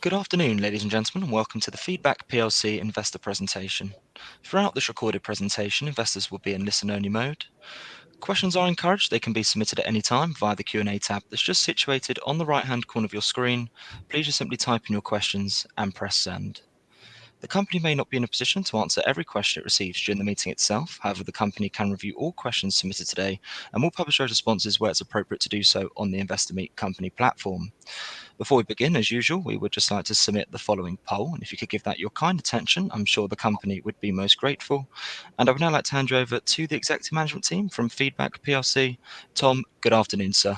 Good afternoon, ladies and gentlemen, and welcome to the Feedback PLC investor presentation. Throughout this recorded presentation, investors will be in listen-only mode. Questions are encouraged. They can be submitted at any time via the Q&A tab that's just situated on the right-hand corner of your screen. Please just simply type in your questions and press send. The company may not be in a position to answer every question it receives during the meeting itself. However, the company can review all questions submitted today and will publish those responses where it's appropriate to do so on the Investor Meet Company platform. Before we begin, as usual, we would just like to submit the following poll, and if you could give that your kind attention, I'm sure the company would be most grateful. And I would now like to hand you over to the executive management team from Feedback PLC. Tom, good afternoon, sir.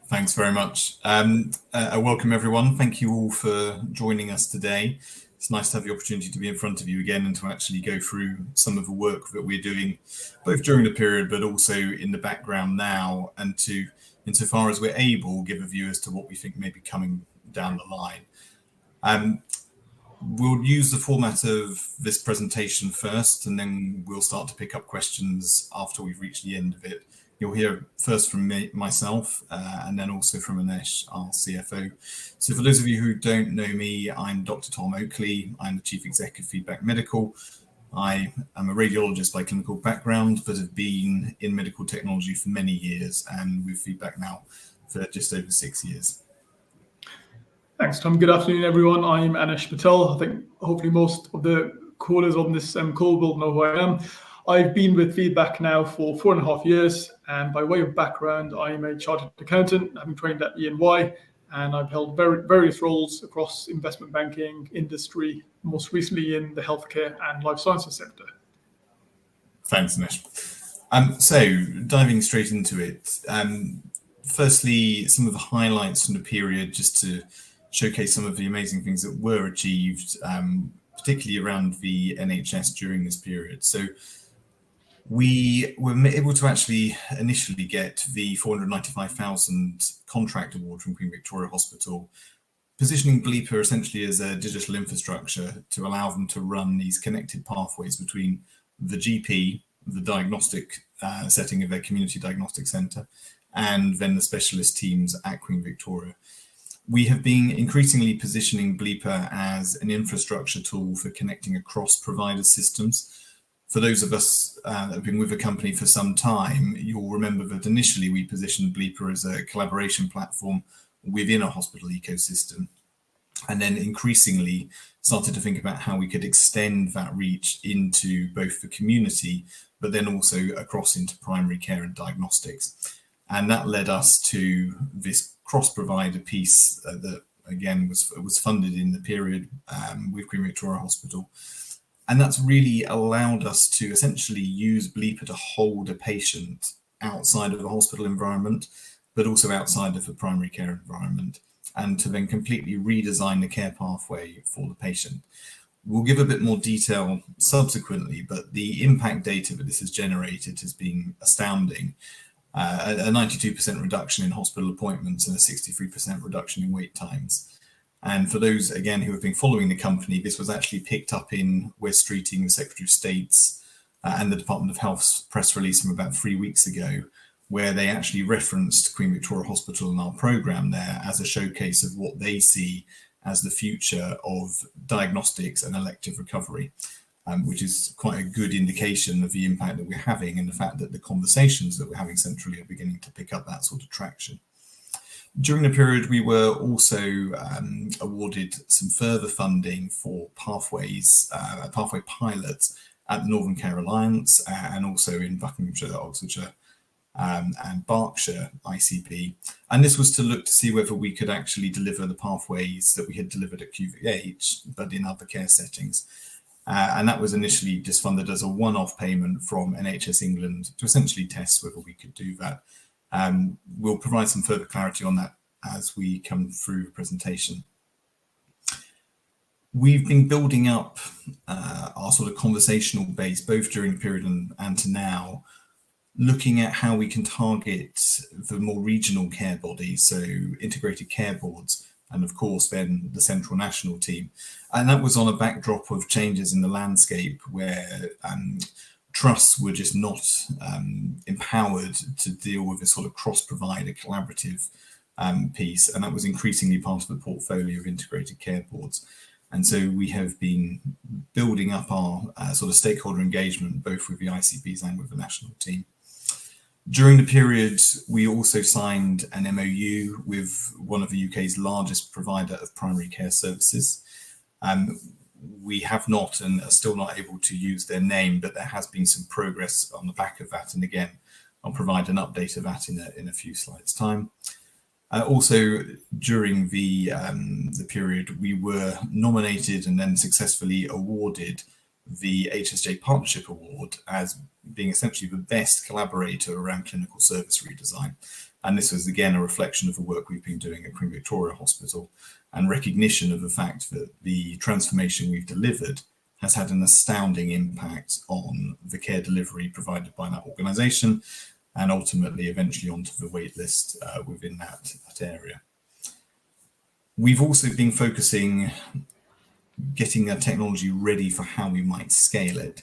Thanks very much. Welcome everyone. Thank you all for joining us today. It's nice to have the opportunity to be in front of you again and to actually go through some of the work that we're doing, both during the period but also in the background now, and to, insofar as we're able, give a view as to what we think may be coming down the line. We'll use the format of this presentation first, and then we'll start to pick up questions after we've reached the end of it. You'll hear first from myself, and then also from Anesh, our CFO. So for those of you who don't know me, I'm Dr. Tom Oakley. I'm the Chief Executive of Feedback Medical. I am a radiologist by clinical background, but have been in medical technology for many years, and with Feedback now for just over 6 years. Thanks, Tom. Good afternoon, everyone. I'm Anesh Patel. I think hopefully most of the callers on this call will know who I am. I've been with Feedback now for 4.5 years, and by way of background, I'm a chartered accountant, having trained at EY, and I've held various roles across investment banking, industry, most recently in the healthcare and life sciences sector. Thanks, Anesh. So diving straight into it, firstly, some of the highlights from the period, just to showcase some of the amazing things that were achieved, particularly around the NHS during this period. So we were able to actually initially get the £495,000 contract award from Queen Victoria Hospital, positioning Bleeper essentially as a digital infrastructure to allow them to run these connected pathways between the GP, the diagnostic setting of their community diagnostic centre, and then the specialist teams at Queen Victoria. We have been increasingly positioning Bleeper as an infrastructure tool for connecting across provider systems. For those of us that have been with the company for some time, you'll remember that initially we positioned Bleeper as a collaboration platform within a hospital ecosystem, and then increasingly started to think about how we could extend that reach into both the community, but then also across into primary care and diagnostics. And that led us to this cross-provider piece that, again, was funded in the period with Queen Victoria Hospital. And that's really allowed us to essentially use Bleeper to hold a patient outside of the hospital environment, but also outside of the primary care environment, and to then completely redesign the care pathway for the patient. We'll give a bit more detail subsequently, but the impact data that this has generated has been astounding. A 92% reduction in hospital appointments and a 63% reduction in wait times. And for those, again, who have been following the company, this was actually picked up in Wes Streeting, the Secretary of State's and the Department of Health's press release from about 3 weeks ago, where they actually referenced Queen Victoria Hospital and our programme there as a showcase of what they see as the future of diagnostics and elective recovery, which is quite a good indication of the impact that we're having and the fact that the conversations that we're having centrally are beginning to pick up that sort of traction. During the period, we were also awarded some further funding for pathways, a pathway pilot at the Northern Care Alliance and also in Buckinghamshire, Oxfordshire and Berkshire ICP. And this was to look to see whether we could actually deliver the pathways that we had delivered at QVH, but in other care settings. And that was initially just funded as a one-off payment from NHS England to essentially test whether we could do that. We'll provide some further clarity on that as we come through the presentation. We've been building up our sort of conversational base, both during the period and to now, looking at how we can target the more regional care bodies, so integrated care boards, and of course then the central national team. And that was on a backdrop of changes in the landscape where trusts were just not empowered to deal with a sort of cross-provider collaborative piece, and that was increasingly part of the portfolio of integrated care boards. And so we have been building up our sort of stakeholder engagement, both with the ICBs and with the national team. During the period, we also signed an MOU with one of the UK's largest provider of primary care services. We have not and are still not able to use their name, but there has been some progress on the back of that. And again, I'll provide an update of that in a few slides' time. Also, during the period, we were nominated and then successfully awarded the HSJ Partnership Award as being essentially the best collaborator around clinical service redesign. And this was again a reflection of the work we've been doing at Queen Victoria Hospital and recognition of the fact that the transformation we've delivered has had an astounding impact on the care delivery provided by that organisation and ultimately eventually onto the waitlist within that area. We've also been focusing getting our technology ready for how we might scale it.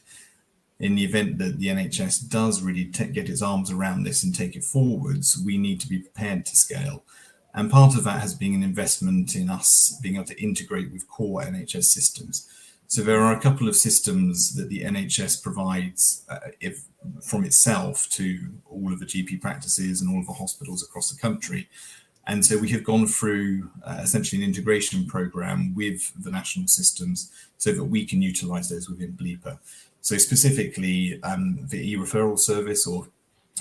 In the event that the NHS does really get its arms around this and take it forwards, we need to be prepared to scale. And part of that has been an investment in us being able to integrate with core NHS systems. So there are a couple of systems that the NHS provides from itself to all of the GP practices and all of the hospitals across the country. And so we have gone through essentially an integration program with the national systems so that we can utilize those within Bleeper. So specifically the e-referral service, or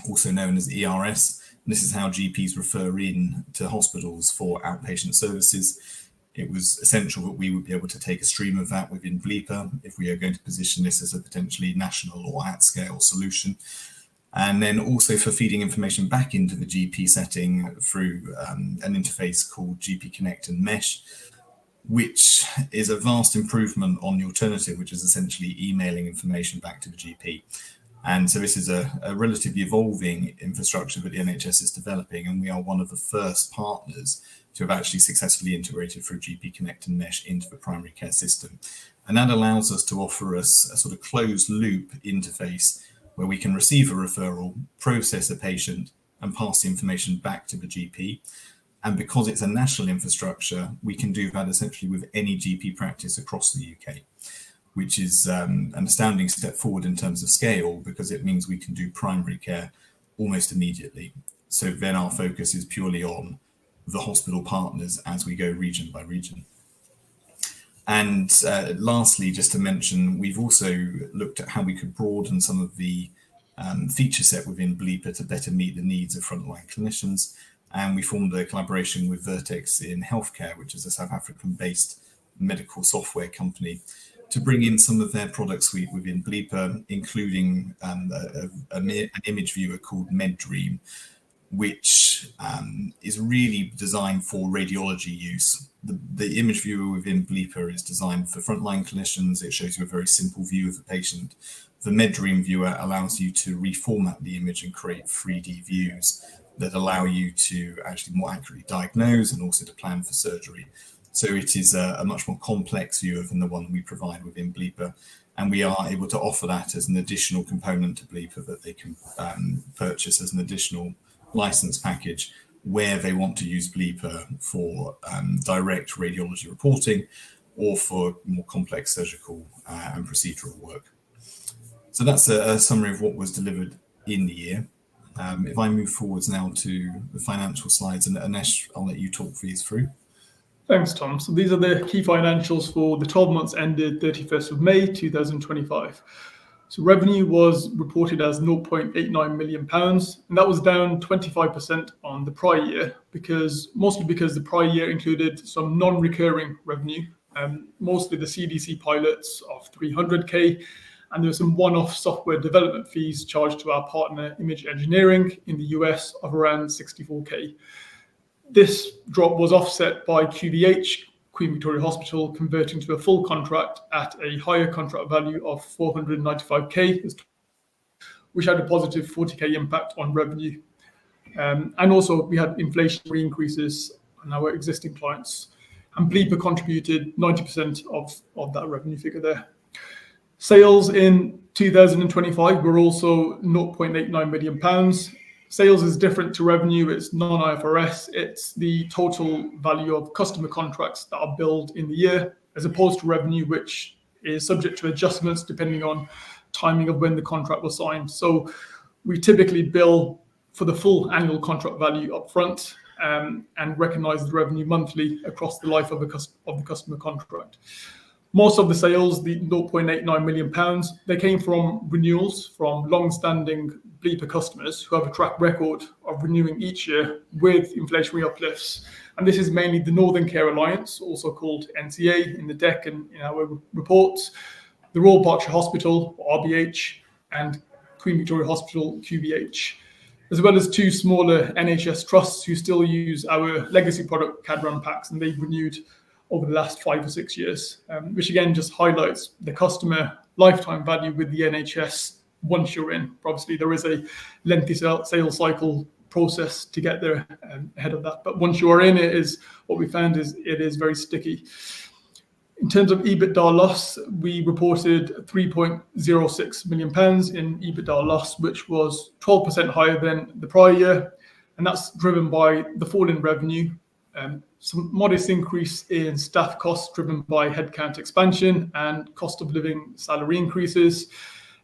also known as ERS, this is how GPs refer in to hospitals for outpatient services. It was essential that we would be able to take a stream of that within Bleeper if we are going to position this as a potentially national or at-scale solution. And then also for feeding information back into the GP setting through an interface called GP Connect and Mesh, which is a vast improvement on the alternative, which is essentially emailing information back to the GP. And so this is a relatively evolving infrastructure that the NHS is developing, and we are one of the first partners to have actually successfully integrated through GP Connect and Mesh into the primary care system. And that allows us to offer us a sort of closed loop interface where we can receive a referral, process a patient, and pass the information back to the GP. And because it's a national infrastructure, we can do that essentially with any GP practice across the UK, which is an astounding step forward in terms of scale, because it means we can do primary care almost immediately. So then our focus is purely on the hospital partners as we go region by region. And lastly, just to mention, we've also looked at how we could broaden some of the feature set within Bleeper to better meet the needs of frontline clinicians. And we formed a collaboration with Vertex in Healthcare, which is a South African-based medical software company, to bring in some of their product suite within Bleeper, including an image viewer called MedDream, which is really designed for radiology use. The image viewer within Bleeper is designed for frontline clinicians. It shows you a very simple view of the patient. The MedDream viewer allows you to reformat the image and create 3D views that allow you to actually more accurately diagnose and also to plan for surgery. So it is a much more complex viewer than the one we provide within Bleeper. And we are able to offer that as an additional component to Bleeper that they can purchase as an additional license package where they want to use Bleeper for direct radiology reporting or for more complex surgical and procedural work. So that's a summary of what was delivered in the year. If I move forwards now to the financial slides, and Anesh, I'll let you talk these through. Thanks, Tom. So these are the key financials for the 12 months ended 31st of May 2025. So revenue was reported as £0.89 million, and that was down 25% on the prior year, mostly because the prior year included some non-recurring revenue, mostly the CDC pilots of 300k, and there were some one-off software development fees charged to our partner Image Engineering in the US of around 64k. This drop was offset by QVH, Queen Victoria Hospital, converting to a full contract at a higher contract value of 495k, which had a positive 40k impact on revenue. And also we had inflationary increases on our existing clients, and Bleeper contributed 90% of that revenue figure there. Sales in 2025 were also £0.89 million, Sales is different to revenue. It's non-IFRS. It's the total value of customer contracts that are billed in the year, as opposed to revenue, which is subject to adjustments depending on timing of when the contract was signed. So we typically bill for the full annual contract value up front, and recognize the revenue monthly across the life of the customer contract. Most of the sales, the £0.89 million, they came from renewals from long-standing Bleeper customers who have a track record of renewing each year with inflationary uplifts. And this is mainly the Northern Care Alliance, also called NCA in the deck and in our reports, the Royal Berkshire Hospital, RBH, and Queen Victoria Hospital, QVH, as well as two smaller NHS trusts who still use our legacy product, Cadran packs, and they've renewed over the last 5 or 6 years, which again just highlights the customer lifetime value with the NHS once you're in. Obviously, there is a lengthy sales cycle process to get there ahead of that, but once you are in, it is what we found is it is very sticky. In terms of EBITDA loss, we reported £3.06 million in EBITDA loss, which was 12% higher than the prior year, and that's driven by the fall in revenue, some modest increase in staff costs driven by headcount expansion and cost of living salary increases,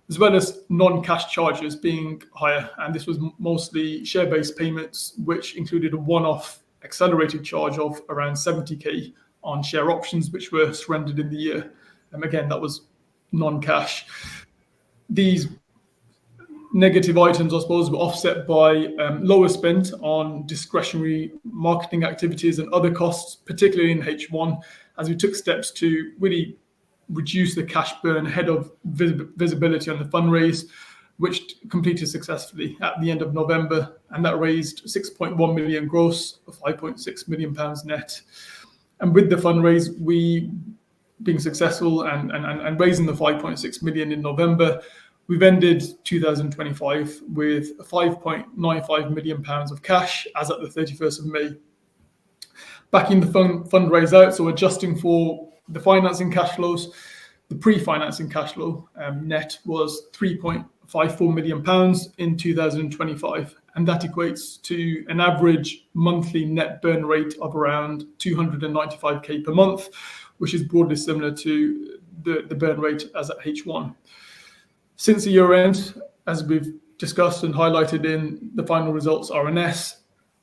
as well as non-cash charges being higher. And this was mostly share-based payments, which included a one-off accelerated charge of around 70k on share options, which were surrendered in the year. And again, that was non-cash. These negative items, I suppose, were offset by lower spend on discretionary marketing activities and other costs, particularly in H1, as we took steps to really reduce the cash burn ahead of visibility on the fundraise, which completed successfully at the end of November, and that raised 6.1 million gross, 5.6 million pounds net. And with the fundraise, we being successful and raising the 5.6 million in November, we've ended 2025 with 5.95 million pounds of cash as at the 31st of May. Backing the fundraise out, so adjusting for the financing cash flows, the pre-financing cash flow net was 3.54 million pounds in 2025, and that equates to an average monthly net burn rate of around 295k per month, which is broadly similar to the burn rate as at H1. Since the year end, as we've discussed and highlighted in the final results RNS,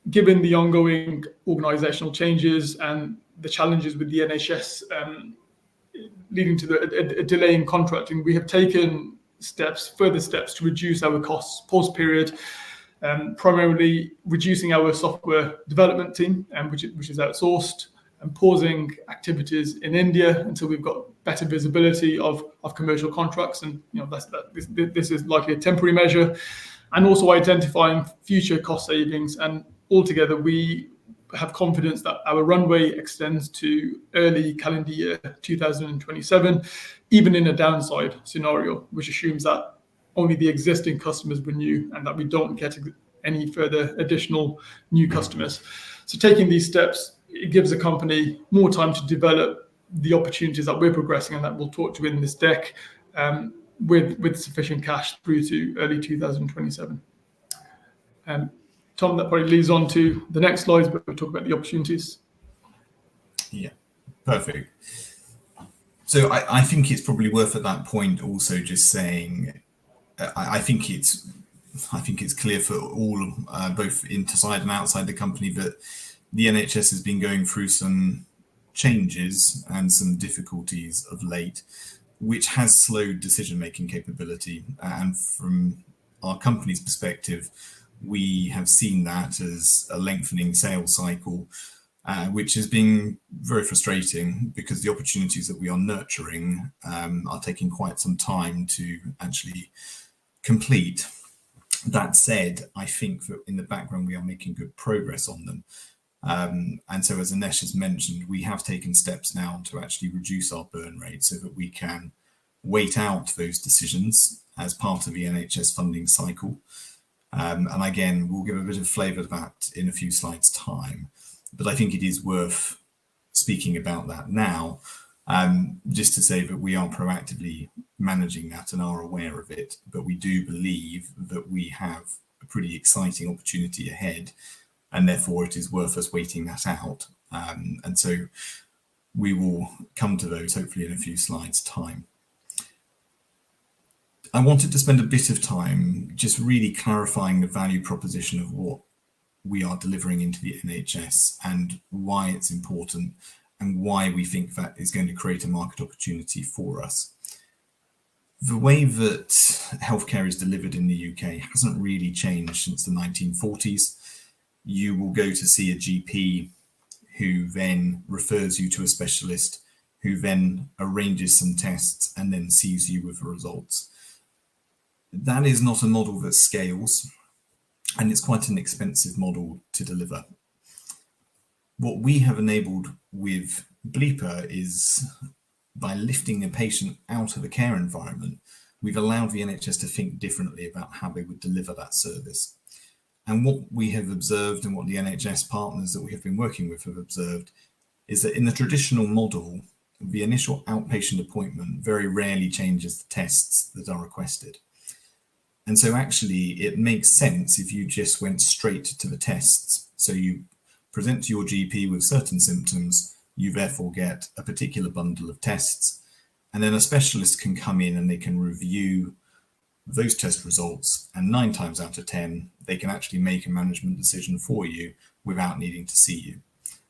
given the ongoing organisational changes and the challenges with the NHS leading to a delay in contracting, we have taken further steps to reduce our costs post-period, primarily reducing our software development team, which is outsourced, and pausing activities in India until we've got better visibility of commercial contracts, and this is likely a temporary measure, and also identifying future cost savings. And altogether, we have confidence that our runway extends to early calendar year 2027, even in a downside scenario, which assumes that only the existing customers renew and that we don't get any further additional new customers. So taking these steps, it gives the company more time to develop the opportunities that we're progressing and that we'll talk to in this deck, with sufficient cash through to early 2027. Tom, that probably leads on to the next slides, but we'll talk about the opportunities. Yeah, perfect. So I think it's probably worth at that point also just saying, I think it's clear for all, both inside and outside the company, that the NHS has been going through some changes and some difficulties of late, which has slowed decision-making capability. And from our company's perspective, we have seen that as a lengthening sales cycle, which has been very frustrating because the opportunities that we are nurturing are taking quite some time to actually complete. That said, I think that in the background we are making good progress on them. And so, as Anesh has mentioned, we have taken steps now to actually reduce our burn rate so that we can wait out those decisions as part of the NHS funding cycle. And again, we'll give a bit of flavour of that in a few slides' time. But I think it is worth speaking about that now, just to say that we are proactively managing that and are aware of it. But we do believe that we have a pretty exciting opportunity ahead, and therefore it is worth us waiting that out. And so we will come to those hopefully in a few slides' time. I wanted to spend a bit of time just really clarifying the value proposition of what we are delivering into the NHS and why it's important and why we think that is going to create a market opportunity for us. The way that healthcare is delivered in the UK hasn't really changed since the 1940s. You will go to see a GP who then refers you to a specialist who then arranges some tests and then sees you with the results. That is not a model that scales, and it's quite an expensive model to deliver. What we have enabled with Bleeper is, by lifting a patient out of a care environment, we've allowed the NHS to think differently about how they would deliver that service. And what we have observed, and what the NHS partners that we have been working with have observed, is that in the traditional model, the initial outpatient appointment very rarely changes the tests that are requested. And so actually it makes sense if you just went straight to the tests. So you present to your GP with certain symptoms, you therefore get a particular bundle of tests, and then a specialist can come in and they can review those test results, and 9 times out of 10, they can actually make a management decision for you without needing to see you.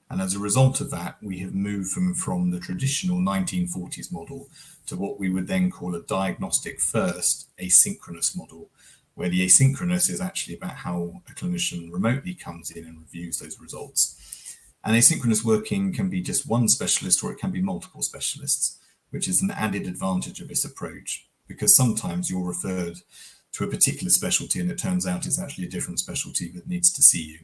And as a result of that, we have moved from the traditional 1940s model to what we would then call a diagnostic first asynchronous model, where the asynchronous is actually about how a clinician remotely comes in and reviews those results. And asynchronous working can be just one specialist, or it can be multiple specialists, which is an added advantage of this approach, because sometimes you're referred to a particular specialty and it turns out it's actually a different specialty that needs to see you.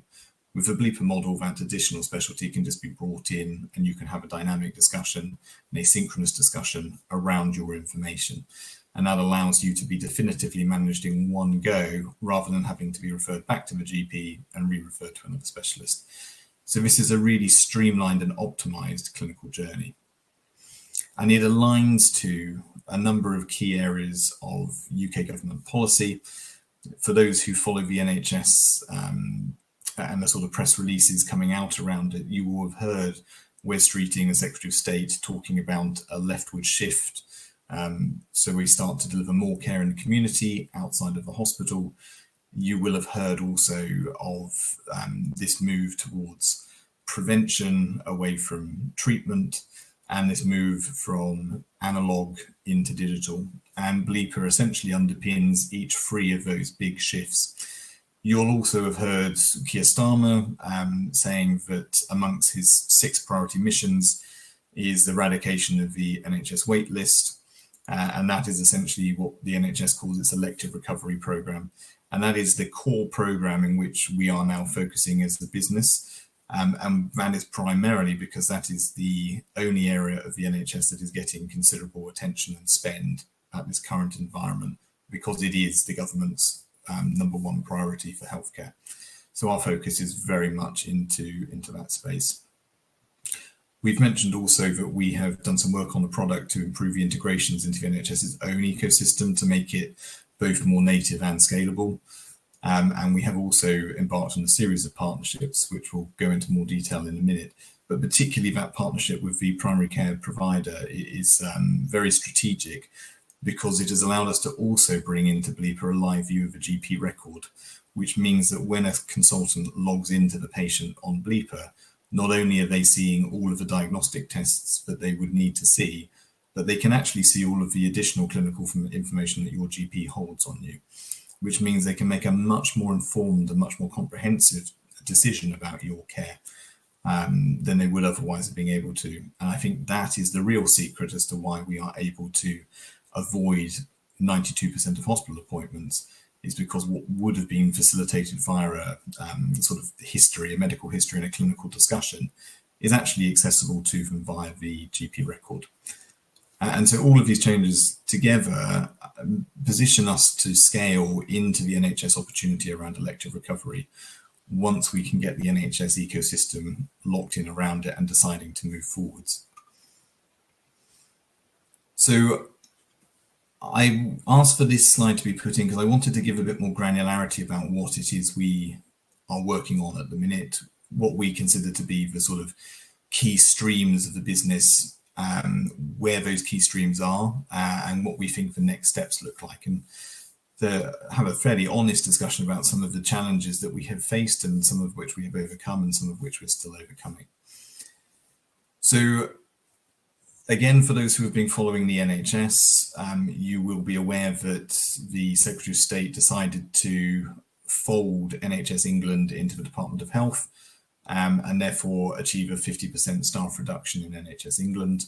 With the Bleeper model, that additional specialty can just be brought in and you can have a dynamic discussion, an asynchronous discussion around your information. And that allows you to be definitively managed in one go, rather than having to be referred back to the GP and re-referred to another specialist. So this is a really streamlined and optimized clinical journey. And it aligns to a number of key areas of UK government policy. For those who follow the NHS and the sort of press releases coming out around it, you will have heard Wes Streeting, the Secretary of State, talking about a leftward shift. So we start to deliver more care in the community outside of the hospital. You will have heard also of this move towards prevention away from treatment, and this move from analog into digital. And Bleeper essentially underpins each 3 of those big shifts. You'll also have heard Keir Starmer saying that amongst his 6 priority missions is the eradication of the NHS wait list. And that is essentially what the NHS calls its elective recovery programme. And that is the core programme in which we are now focusing as the business. And that is primarily because that is the only area of the NHS that is getting considerable attention and spend at this current environment, because it is the government's number 1 priority for healthcare. So our focus is very much into that space. We've mentioned also that we have done some work on the product to improve the integrations into the NHS's own ecosystem to make it both more native and scalable. And we have also embarked on a series of partnerships, which we'll go into more detail in a minute. But particularly that partnership with the primary care provider is very strategic, because it has allowed us to also bring into Bleeper a live view of the GP record, which means that when a consultant logs into the patient on Bleeper, not only are they seeing all of the diagnostic tests that they would need to see, but they can actually see all of the additional clinical information that your GP holds on you, which means they can make a much more informed and much more comprehensive decision about your care than they would otherwise have been able to. And I think that is the real secret as to why we are able to avoid 92% of hospital appointments, is because what would have been facilitated via a sort of history, a medical history and a clinical discussion, is actually accessible to them via the GP record. And so all of these changes together position us to scale into the NHS opportunity around elective recovery once we can get the NHS ecosystem locked in around it and deciding to move forwards. So I asked for this slide to be put in because I wanted to give a bit more granularity about what it is we are working on at the minute, what we consider to be the sort of key streams of the business, where those key streams are, and what we think the next steps look like, and to have a fairly honest discussion about some of the challenges that we have faced and some of which we have overcome and some of which we're still overcoming. So again, for those who have been following the NHS, you will be aware that the Secretary of State decided to fold NHS England into the Department of Health, and therefore achieve a 50% staff reduction in NHS England,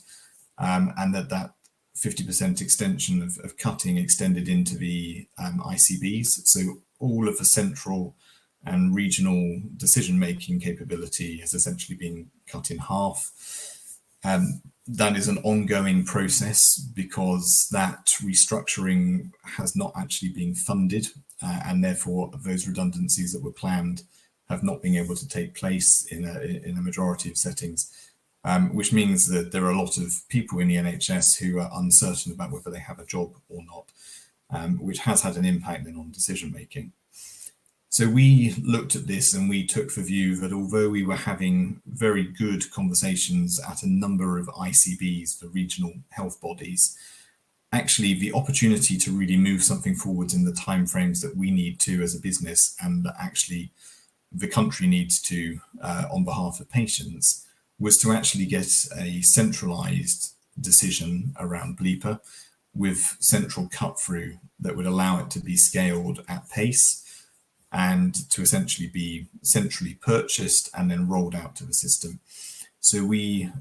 and that 50% extension of cutting extended into the ICBs. So all of the central and regional decision-making capability has essentially been cut in half. That is an ongoing process because that restructuring has not actually been funded, and therefore those redundancies that were planned have not been able to take place in a majority of settings, which means that there are a lot of people in the NHS who are uncertain about whether they have a job or not, which has had an impact then on decision making. So we looked at this and we took the view that although we were having very good conversations at a number of ICBs, the regional health bodies, actually the opportunity to really move something forwards in the timeframes that we need to as a business, and that actually the country needs to on behalf of patients, was to actually get a centralized decision around Bleeper with central cut through that would allow it to be scaled at pace and to essentially be centrally purchased and then rolled out to the system. So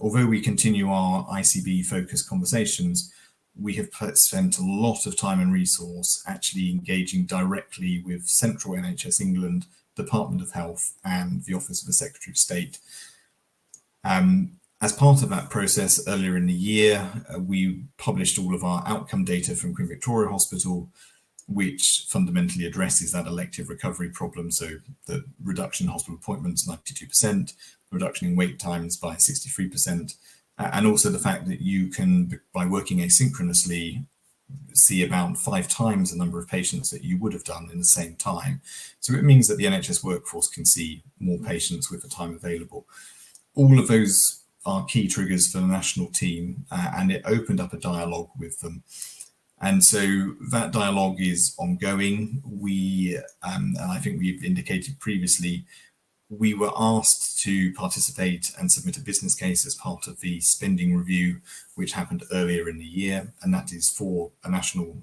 although we continue our ICB focused conversations, we have spent a lot of time and resource actually engaging directly with Central NHS England, Department of Health and the Office of the Secretary of State. As part of that process earlier in the year, we published all of our outcome data from Queen Victoria Hospital, which fundamentally addresses that elective recovery problem. So the reduction in hospital appointments, 92%, reduction in wait times by 63%, and also the fact that you can, by working asynchronously, see about 5 times the number of patients that you would have done in the same time. So it means that the NHS workforce can see more patients with the time available. All of those are key triggers for the national team, and it opened up a dialogue with them. And so that dialogue is ongoing. We, and I think we've indicated previously, we were asked to participate and submit a business case as part of the spending review, which happened earlier in the year, and that is for a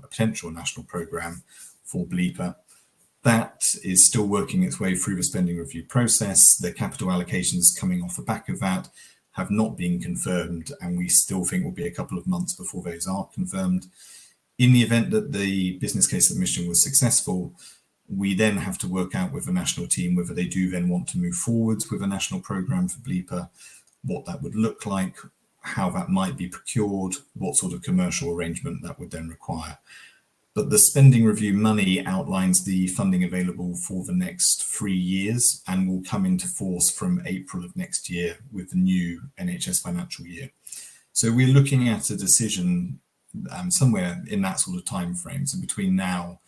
potential national programme for Bleeper. That is still working its way through the spending review process. The capital allocations coming off the back of that have not been confirmed, and we still think will be a couple of months before those are confirmed. In the event that the business case submission was successful, we then have to work out with the national team whether they do then want to move forwards with a national programme for Bleeper, what that would look like, how that might be procured, what sort of commercial arrangement that would then require. But the spending review money outlines the funding available for the next 3 years and will come into force from April of next year with the new NHS financial year. So we're looking at a decision somewhere in that sort of time frame, so between now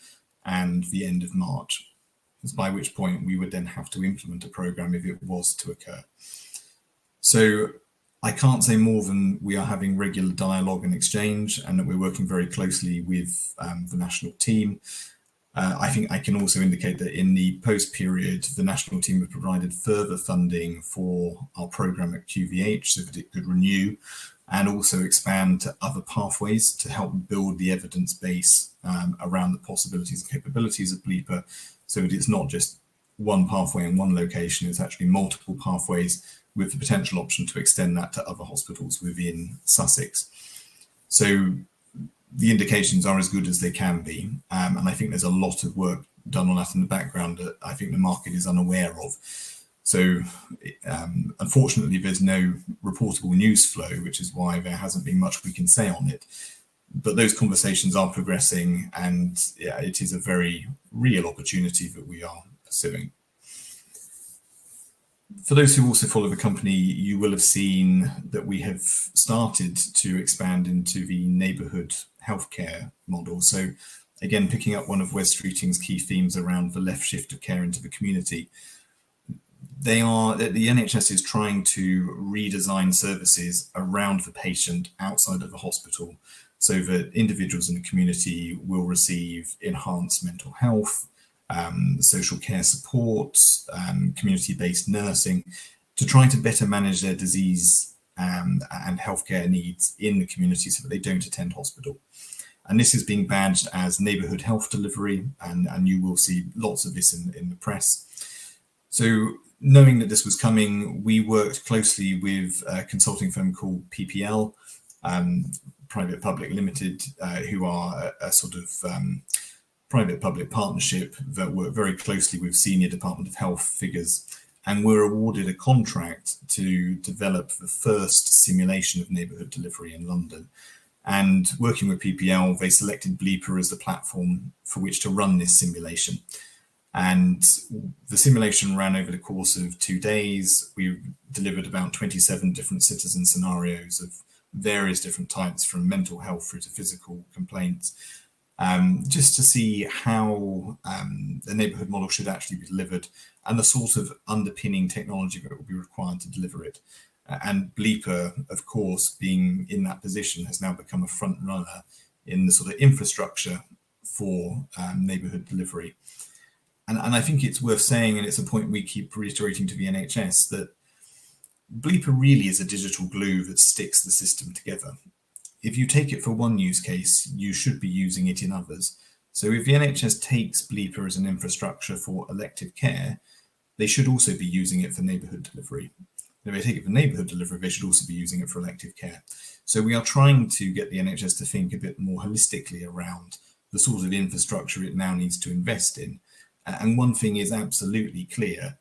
and the end of March, by which point we would then have to implement a programme if it was to occur. So I can't say more than we are having regular dialogue and exchange, and that we're working very closely with the national team. I think I can also indicate that in the post period, the national team have provided further funding for our programme at QVH so that it could renew and also expand to other pathways to help build the evidence base around the possibilities and capabilities of Bleeper, so that it's not just one pathway in one location, it's actually multiple pathways with the potential option to extend that to other hospitals within Sussex. So the indications are as good as they can be, and I think there's a lot of work done on that in the background that I think the market is unaware of. So unfortunately, there's no reportable news flow, which is why there hasn't been much we can say on it. But those conversations are progressing, and yeah, it is a very real opportunity that we are pursuing. For those who also follow the company, you will have seen that we have started to expand into the neighbourhood healthcare model. So again, picking up one of Wes Streeting's key themes around the left shift of care into the community, the NHS is trying to redesign services around the patient outside of the hospital so that individuals in the community will receive enhanced mental health, social care support, community-based nursing, to try to better manage their disease and healthcare needs in the community so that they don't attend hospital. And this is being badged as neighbourhood health delivery, and you will see lots of this in the press. So knowing that this was coming, we worked closely with a consulting firm called PPL, Private Public Limited, who are a sort of private-public partnership that work very closely with senior Department of Health figures, and were awarded a contract to develop the first simulation of neighbourhood delivery in London. And working with PPL, they selected Bleeper as the platform for which to run this simulation. And the simulation ran over the course of 2 days. We delivered about 27 different citizen scenarios of various different types, from mental health through to physical complaints, just to see how the neighbourhood model should actually be delivered and the sort of underpinning technology that will be required to deliver it. And Bleeper, of course, being in that position, has now become a front runner in the sort of infrastructure for neighbourhood delivery. And I think it's worth saying, and it's a point we keep reiterating to the NHS, that Bleeper really is a digital glue that sticks the system together. If you take it for one use case, you should be using it in others. So if the NHS takes Bleeper as an infrastructure for elective care, they should also be using it for neighbourhood delivery. If they take it for neighbourhood delivery, they should also be using it for elective care. So we are trying to get the NHS to think a bit more holistically around the sort of infrastructure it now needs to invest in. And one thing is absolutely clear: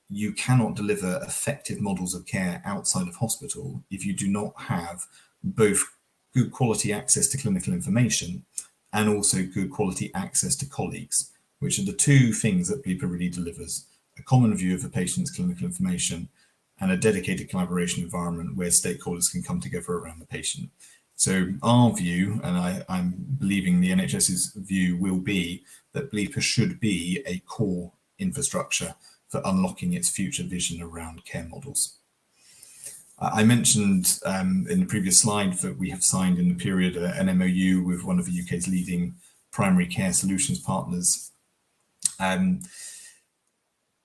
you cannot deliver effective models of care outside of hospital if you do not have both good quality access to clinical information and also good quality access to colleagues, which are the two things that Bleeper really delivers: a common view of the patient's clinical information and a dedicated collaboration environment where stakeholders can come together around the patient. So our view, and I'm believing the NHS's view, will be that Bleeper should be a core infrastructure for unlocking its future vision around care models. I mentioned in the previous slide that we have signed in the period an MOU with one of the UK's leading primary care solutions partners.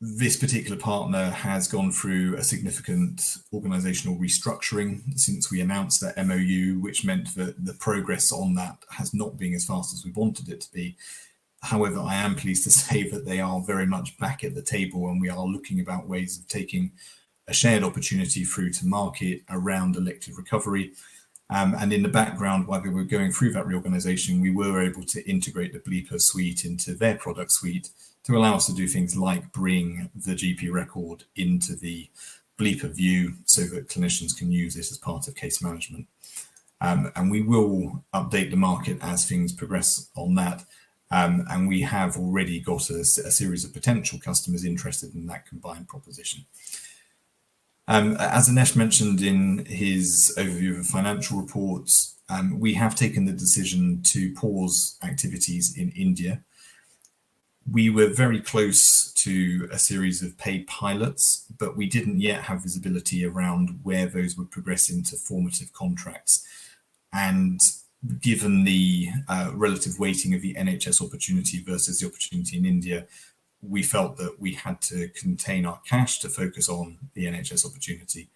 This particular partner has gone through a significant organisational restructuring since we announced that MOU, which meant that the progress on that has not been as fast as we wanted it to be. However, I am pleased to say that they are very much back at the table, and we are looking about ways of taking a shared opportunity through to market around elective recovery. And in the background, while we were going through that reorganisation, we were able to integrate the Bleeper suite into their product suite to allow us to do things like bring the GP record into the Bleeper view so that clinicians can use it as part of case management. And we will update the market as things progress on that. And we have already got a series of potential customers interested in that combined proposition. As Anesh mentioned in his overview of financial reports, we have taken the decision to pause activities in India. We were very close to a series of paid pilots, but we didn't yet have visibility around where those would progress into formative contracts. And given the relative weighting of the NHS opportunity versus the opportunity in India, we felt that we had to contain our cash to focus on the NHS opportunity.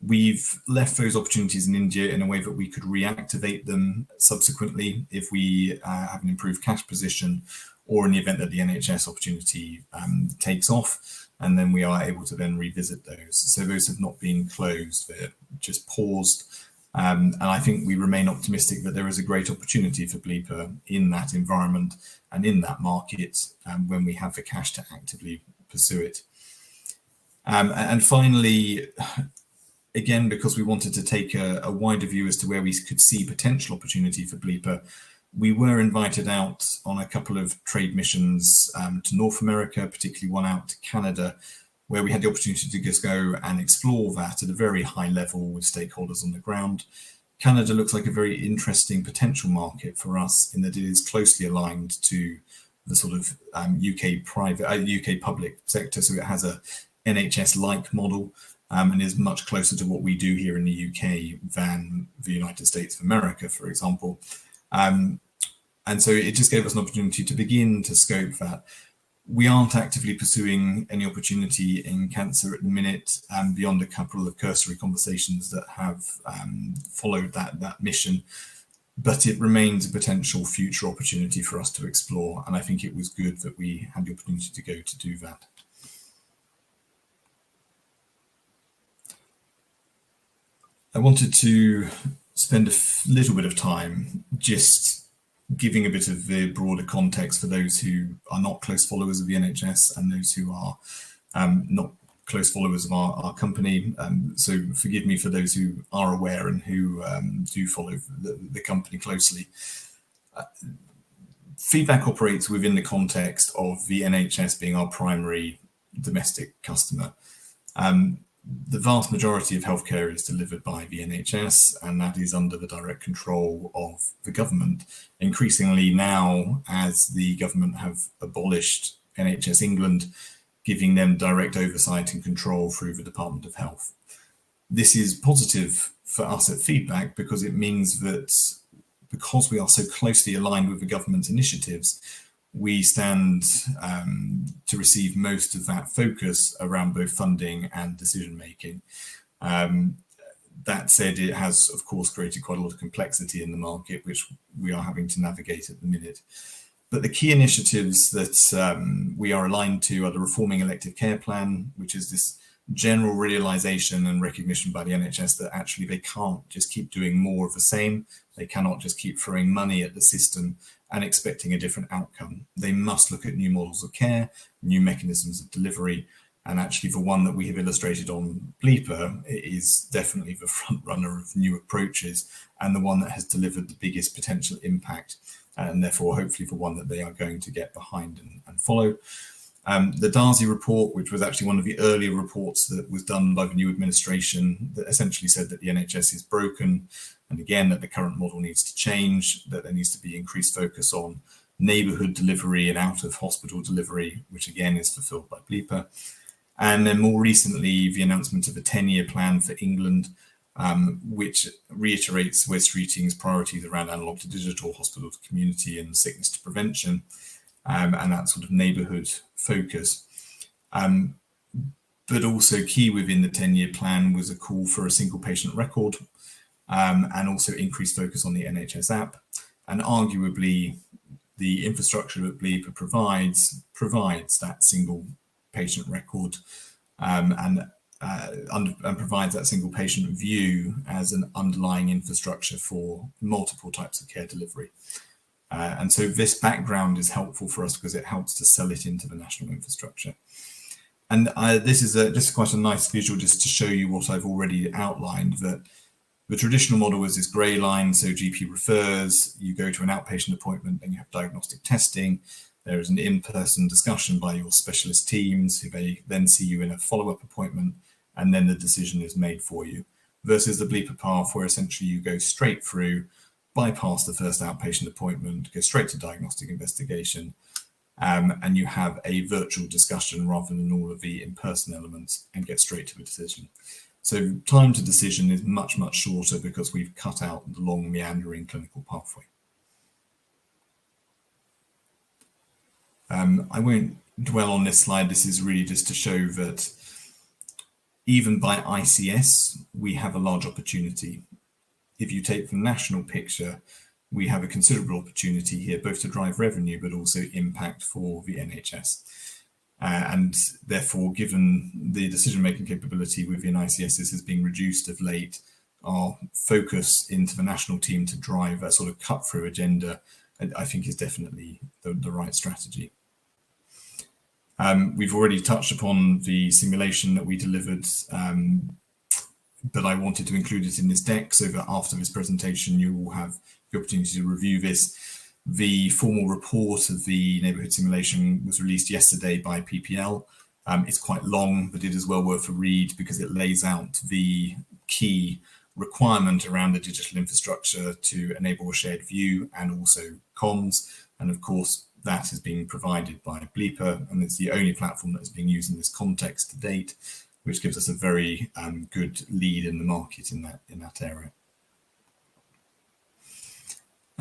We've left those opportunities in India in a way that we could reactivate them subsequently if we have an improved cash position, or in the event that the NHS opportunity takes off, and then we are able to then revisit those. So those have not been closed, they're just paused. And I think we remain optimistic that there is a great opportunity for Bleeper in that environment and in that market when we have the cash to actively pursue it. And finally, again, because we wanted to take a wider view as to where we could see potential opportunity for Bleeper, we were invited out on a couple of trade missions to North America, particularly one out to Canada, where we had the opportunity to just go and explore that at a very high level with stakeholders on the ground. Canada looks like a very interesting potential market for us in that it is closely aligned to the sort of UK public sector. So it has a NHS-like model and is much closer to what we do here in the UK than the United States of America, for example. And so it just gave us an opportunity to begin to scope that. We aren't actively pursuing any opportunity in cancer at the minute, beyond a couple of cursory conversations that have followed that mission. But it remains a potential future opportunity for us to explore. And I think it was good that we had the opportunity to go to do that. I wanted to spend a little bit of time just giving a bit of the broader context for those who are not close followers of the NHS and those who are not close followers of our company. So forgive me for those who are aware and who do follow the company closely. Feedback operates within the context of the NHS being our primary domestic customer. The vast majority of healthcare is delivered by the NHS, and that is under the direct control of the government. Increasingly now, as the government have abolished NHS England, giving them direct oversight and control through the Department of Health. This is positive for us at Feedback because it means that because we are so closely aligned with the government's initiatives, we stand to receive most of that focus around both funding and decision making. That said, it has, of course, created quite a lot of complexity in the market, which we are having to navigate at the minute. But the key initiatives that we are aligned to are the Reforming Elective Care Plan, which is this general realization and recognition by the NHS that actually they can't just keep doing more of the same. They cannot just keep throwing money at the system and expecting a different outcome. They must look at new models of care, new mechanisms of delivery, and actually the one that we have illustrated on Bleeper is definitely the front runner of new approaches and the one that has delivered the biggest potential impact, and therefore hopefully the one that they are going to get behind and follow. The Darcy report, which was actually one of the earlier reports that was done by the new administration, that essentially said that the NHS is broken, and again that the current model needs to change, that there needs to be increased focus on neighbourhood delivery and out of hospital delivery, which again is fulfilled by Bleeper. And then more recently, the announcement of a 10-year plan for England, which reiterates Wes Streeting's priorities around analog to digital, hospital to community and sickness to prevention, and that sort of neighbourhood focus. But also key within the 10-year plan was a call for a single patient record, and also increased focus on the NHS app. And arguably, the infrastructure that Bleeper provides that single patient record and provides that single patient view as an underlying infrastructure for multiple types of care delivery. And so this background is helpful for us because it helps to sell it into the national infrastructure. And this is just quite a nice visual just to show you what I've already outlined, that the traditional model is this grey line, so GP refers, you go to an outpatient appointment, then you have diagnostic testing, there is an in-person discussion by your specialist teams, who they then see you in a follow-up appointment, and then the decision is made for you. Versus the Bleeper path, where essentially you go straight through, bypass the first outpatient appointment, go straight to diagnostic investigation, and you have a virtual discussion rather than all of the in-person elements and get straight to a decision. So time to decision is much, much shorter because we've cut out the long meandering clinical pathway. I won't dwell on this slide. This is really just to show that even by ICS, we have a large opportunity. If you take the national picture, we have a considerable opportunity here, both to drive revenue, but also impact for the NHS. And therefore, given the decision-making capability within ICSs has been reduced of late, our focus into the national team to drive that sort of cut-through agenda, I think is definitely the right strategy. We've already touched upon the simulation that we delivered, but I wanted to include it in this deck so that after this presentation, you will have the opportunity to review this. The formal report of the neighbourhood simulation was released yesterday by PPL. It's quite long, but it is well worth a read because it lays out the key requirement around the digital infrastructure to enable a shared view and also comms. And of course, that is being provided by Bleeper, and it's the only platform that is being used in this context to date, which gives us a very good lead in the market in that area.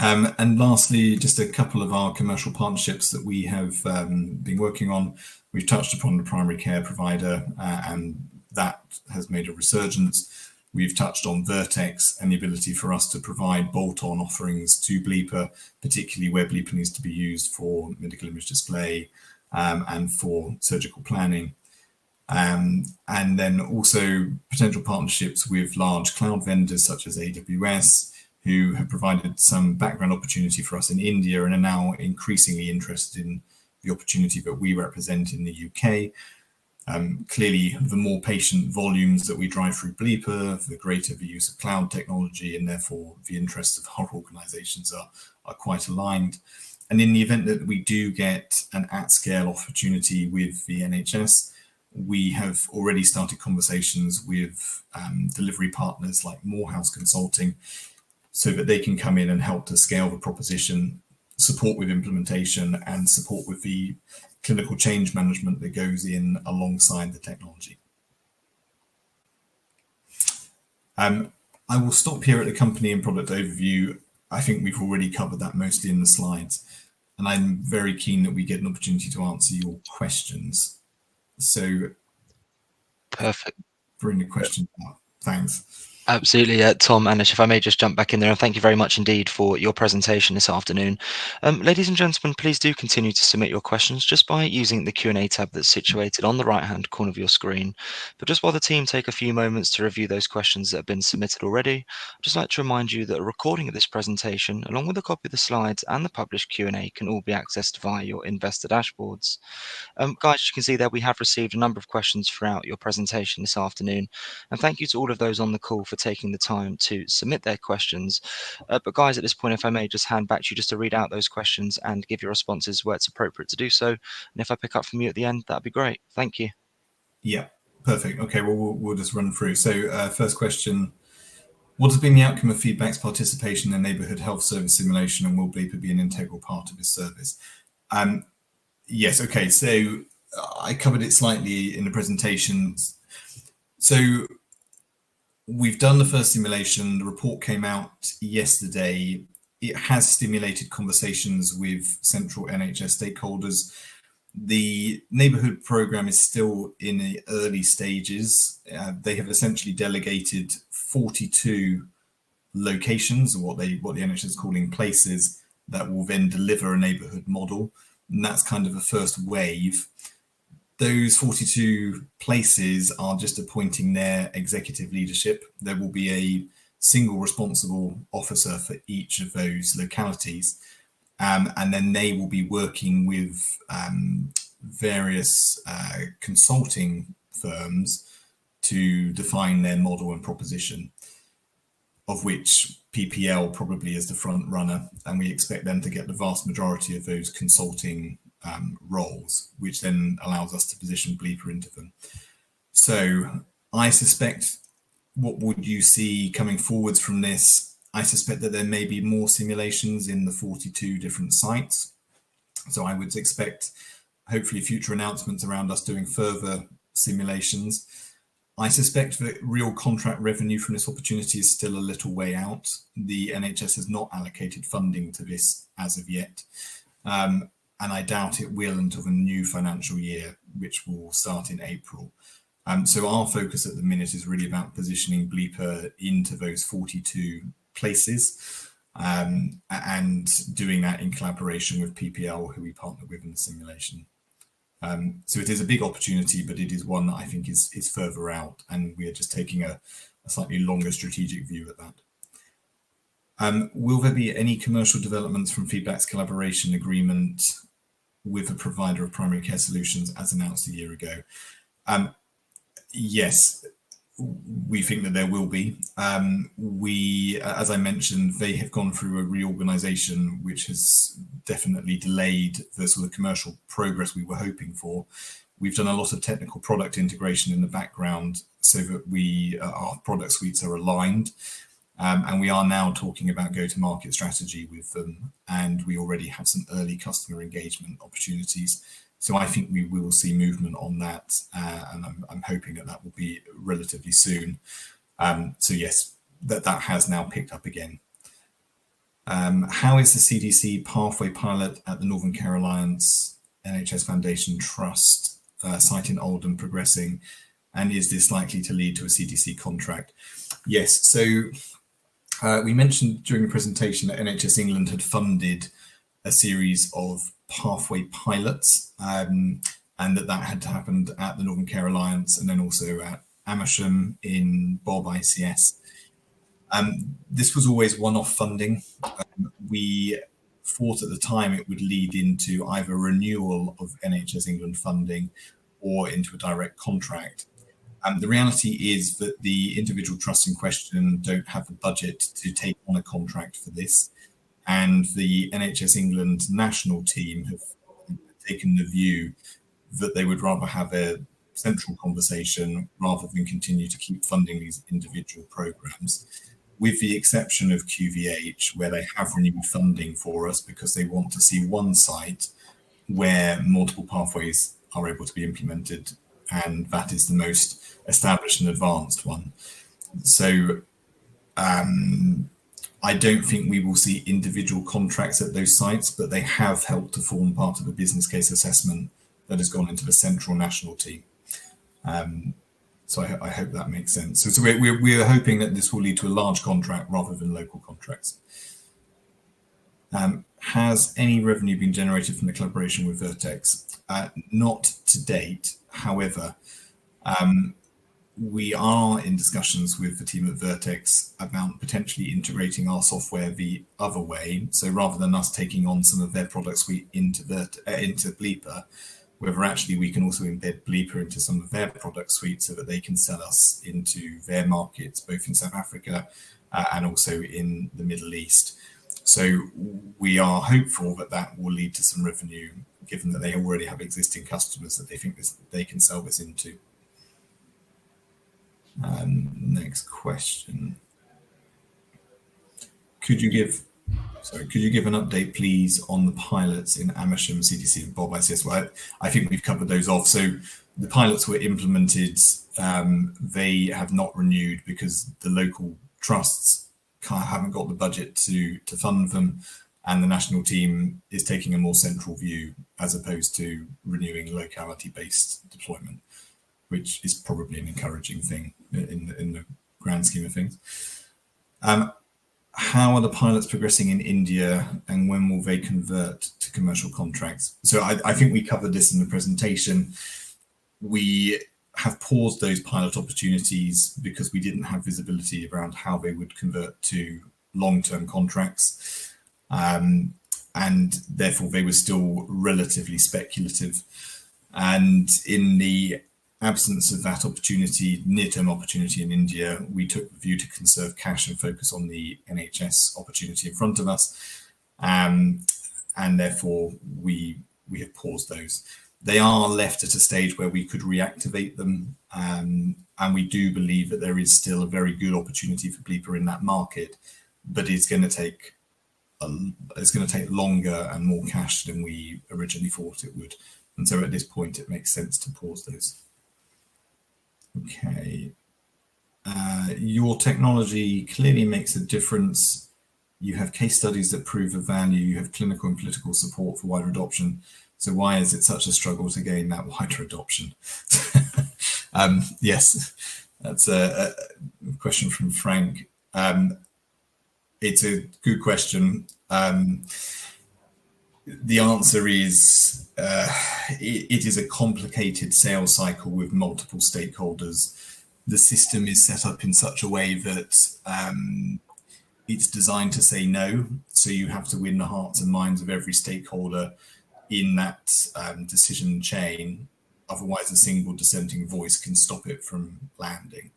And lastly, just a couple of our commercial partnerships that we have been working on. We've touched upon the primary care provider, and that has made a resurgence. We've touched on Vertex and the ability for us to provide bolt-on offerings to Bleeper, particularly where Bleeper needs to be used for medical image display and for surgical planning. And then also potential partnerships with large cloud vendors such as AWS, who have provided some background opportunity for us in India and are now increasingly interested in the opportunity that we represent in the UK. Clearly, the more patient volumes that we drive through Bleeper, the greater the use of cloud technology, and therefore the interests of our organisations are quite aligned. And in the event that we do get an at-scale opportunity with the NHS, we have already started conversations with delivery partners like Morehouse Consulting, so that they can come in and help to scale the proposition, support with implementation, and support with the clinical change management that goes in alongside the technology. I will stop here at the company and product overview. I think we've already covered that mostly in the slides, and I'm very keen that we get an opportunity to answer your questions. So Perfect. bring the questions up. Thanks. Absolutely, Tom, Anish, if I may just jump back in there, and thank you very much indeed for your presentation this afternoon. Ladies and gentlemen, please do continue to submit your questions just by using the Q&A tab that's situated on the right-hand corner of your screen. But just while the team take a few moments to review those questions that have been submitted already, I'd just like to remind you that a recording of this presentation, along with a copy of the slides and the published Q&A, can all be accessed via your investor dashboards. Guys, you can see there we have received a number of questions throughout your presentation this afternoon, and thank you to all of those on the call for taking the time to submit their questions. But guys, at this point, if I may just hand back to you just to read out those questions and give your responses where it's appropriate to do so. And if I pick up from you at the end, that'd be great. Thank you. Yeah, perfect. Okay, well, we'll just run through. So first question, what has been the outcome of Feedback's participation in neighbourhood health service simulation, and will Bleeper be an integral part of his service? Yes, okay, so I covered it slightly in the presentation. So we've done the first simulation. The report came out yesterday. It has stimulated conversations with central NHS stakeholders. The neighbourhood programme is still in the early stages. They have essentially delegated 42 locations, or what the NHS is calling places, that will then deliver a neighbourhood model. And that's kind of a first wave. Those 42 places are just appointing their executive leadership. There will be a single responsible officer for each of those localities. And then they will be working with various consulting firms to define their model and proposition, of which PPL probably is the front runner. And we expect them to get the vast majority of those consulting roles, which then allows us to position Bleeper into them. So I suspect, what would you see coming forwards from this? I suspect that there may be more simulations in the 42 different sites. So I would expect hopefully future announcements around us doing further simulations. I suspect that real contract revenue from this opportunity is still a little way out. The NHS has not allocated funding to this as of yet. And I doubt it will until the new financial year, which will start in April. So our focus at the minute is really about positioning Bleeper into those 42 places, and doing that in collaboration with PPL, who we partner with in the simulation. So it is a big opportunity, but it is one that I think is further out, and we are just taking a slightly longer strategic view at that. Will there be any commercial developments from Feedback's collaboration agreement with a provider of primary care solutions as announced a year ago? Yes, we think that there will be. As I mentioned, they have gone through a reorganization, which has definitely delayed the sort of commercial progress we were hoping for. We've done a lot of technical product integration in the background so that our product suites are aligned. And we are now talking about go-to-market strategy with them, and we already have some early customer engagement opportunities. So I think we will see movement on that, and I'm hoping that will be relatively soon. So yes, that has now picked up again. How is the CDC pathway pilot at the Northern Care Alliance NHS Foundation Trust site in Oldham progressing, and is this likely to lead to a CDC contract? Yes, so we mentioned during the presentation that NHS England had funded a series of pathway pilots, and that had happened at the Northern Care Alliance and then also at Amersham in Bob ICS. This was always one-off funding. We thought at the time it would lead into either renewal of NHS England funding or into a direct contract. The reality is that the individual trusts in question don't have the budget to take on a contract for this. And the NHS England national team have taken the view that they would rather have a central conversation rather than continue to keep funding these individual programs, with the exception of QVH, where they have renewed funding for us because they want to see one site where multiple pathways are able to be implemented, and that is the most established and advanced one. So I don't think we will see individual contracts at those sites, but they have helped to form part of a business case assessment that has gone into the central national team. So I hope that makes sense. So we're hoping that this will lead to a large contract rather than local contracts. Has any revenue been generated from the collaboration with Vertex? Not to date. However, we are in discussions with the team at Vertex about potentially integrating our software the other way. So rather than us taking on some of their product suite into Bleeper, whether actually we can also embed Bleeper into some of their product suite so that they can sell us into their markets, both in South Africa and also in the Middle East. So we are hopeful that will lead to some revenue, given that they already have existing customers that they think they can sell this into. Next question. Could you give an update, please, on the pilots in Amersham, CDC, and Bob ICS? Well, I think we've covered those off. So the pilots were implemented. They have not renewed because the local trusts haven't got the budget to fund them, and the national team is taking a more central view as opposed to renewing locality-based deployment, which is probably an encouraging thing in the grand scheme of things. How are the pilots progressing in India, and when will they convert to commercial contracts? So I think we covered this in the presentation. We have paused those pilot opportunities because we didn't have visibility around how they would convert to long-term contracts. And therefore they were still relatively speculative. And in the absence of that opportunity, near-term opportunity in India, we took the view to conserve cash and focus on the NHS opportunity in front of us. And therefore we have paused those. They are left at a stage where we could reactivate them. And we do believe that there is still a very good opportunity for Bleeper in that market, but it's going to take longer and more cash than we originally thought it would. And so at this point, it makes sense to pause those. Okay. Your technology clearly makes a difference. You have case studies that prove the value. You have clinical and political support for wider adoption. So why is it such a struggle to gain that wider adoption? Yes, that's a question from Frank. It's a good question. The answer is it is a complicated sales cycle with multiple stakeholders. The system is set up in such a way that it's designed to say no. So you have to win the hearts and minds of every stakeholder in that decision chain. Otherwise, a single dissenting voice can stop it from landing.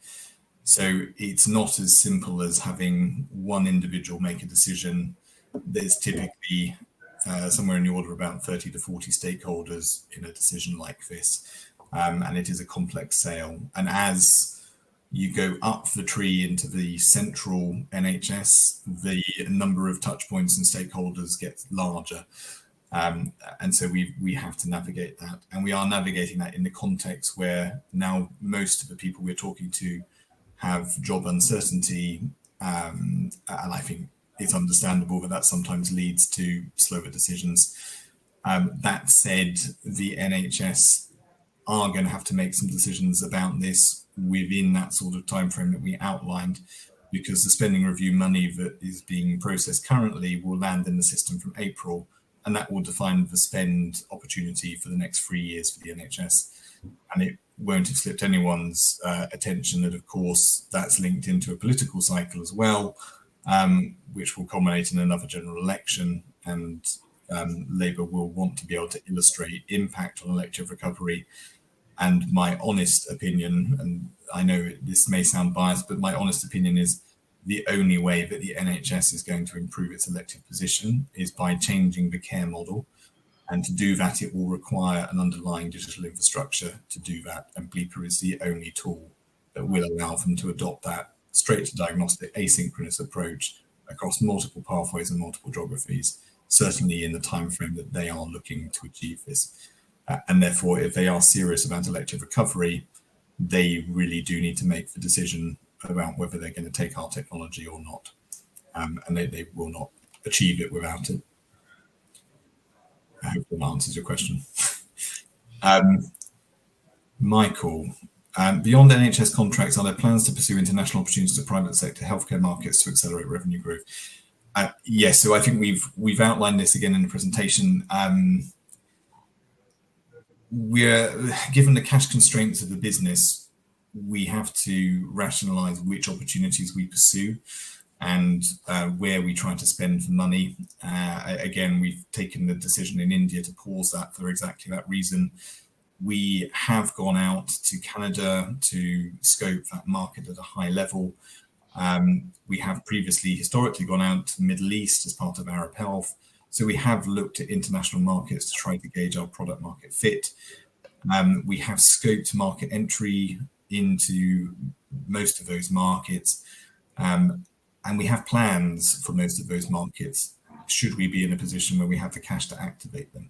So it's not as simple as having one individual make a decision. There's typically somewhere in the order of about 30 to 40 stakeholders in a decision like this. And it is a complex sale. And as you go up the tree into the central NHS, the number of touch points and stakeholders gets larger. And so we have to navigate that. And we are navigating that in the context where now most of the people we're talking to have job uncertainty. And I think it's understandable that sometimes leads to slower decisions. That said, the NHS are going to have to make some decisions about this within that sort of time frame that we outlined, because the spending review money that is being processed currently will land in the system from April, and that will define the spend opportunity for the next 3 years for the NHS. And it won't have slipped anyone's attention that, of course, that's linked into a political cycle as well, which will culminate in another general election, and Labour will want to be able to illustrate impact on elective recovery. And my honest opinion, and I know this may sound biased, but my honest opinion is the only way that the NHS is going to improve its elective position is by changing the care model. And to do that, it will require an underlying digital infrastructure to do that. And Bleeper is the only tool that will allow them to adopt that straight to diagnostic asynchronous approach across multiple pathways and multiple geographies, certainly in the time frame that they are looking to achieve this. And therefore, if they are serious about elective recovery, they really do need to make the decision about whether they're going to take our technology or not. And they will not achieve it without it. I hope that answers your question. Michael, beyond NHS contracts, are there plans to pursue international opportunities to private sector healthcare markets to accelerate revenue growth? Yes, so I think we've outlined this again in the presentation. We're given the cash constraints of the business, we have to rationalize which opportunities we pursue and where we try to spend the money. Again, we've taken the decision in India to pause that for exactly that reason. We have gone out to Canada to scope that market at a high level. We have previously historically gone out to the Middle East as part of Arab Health. So we have looked at international markets to try to gauge our product market fit. We have scoped market entry into most of those markets. And we have plans for most of those markets, should we be in a position where we have the cash to activate them.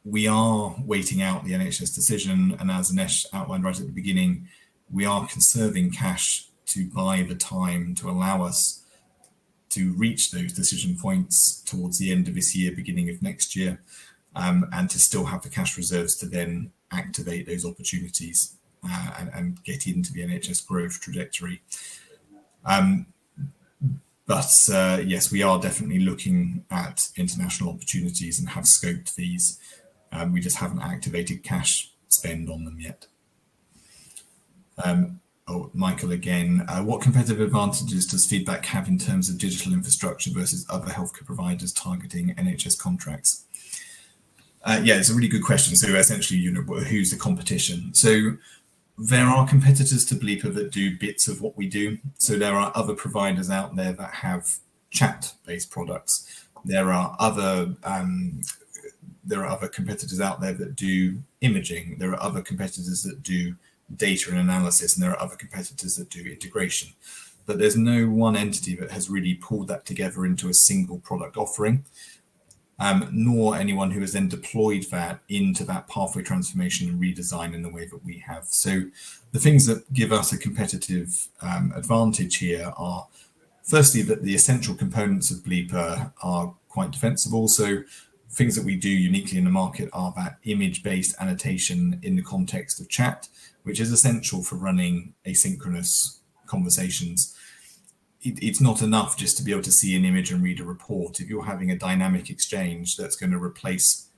We are waiting out the NHS decision. And as Anesh outlined right at the beginning, we are conserving cash to buy the time to allow us to reach those decision points towards the end of this year, beginning of next year, and to still have the cash reserves to then activate those opportunities and get into the NHS growth trajectory. But yes, we are definitely looking at international opportunities and have scoped these. We just haven't activated cash spend on them yet. Michael again, what competitive advantages does Feedback have in terms of digital infrastructure versus other healthcare providers targeting NHS contracts? Yeah, it's a really good question. So essentially, who's the competition? So there are competitors to Bleeper that do bits of what we do. So there are other providers out there that have chat-based products. There are other competitors out there that do imaging. There are other competitors that do data and analysis, and there are other competitors that do integration. But there's no one entity that has really pulled that together into a single product offering, nor anyone who has then deployed that into that pathway transformation and redesign in the way that we have. So the things that give us a competitive advantage here are, firstly, that the essential components of Bleeper are quite defensible. So things that we do uniquely in the market are that image-based annotation in the context of chat, which is essential for running asynchronous conversations. It's not enough just to be able to see an image and read a report. If you're having a dynamic exchange that's going to replace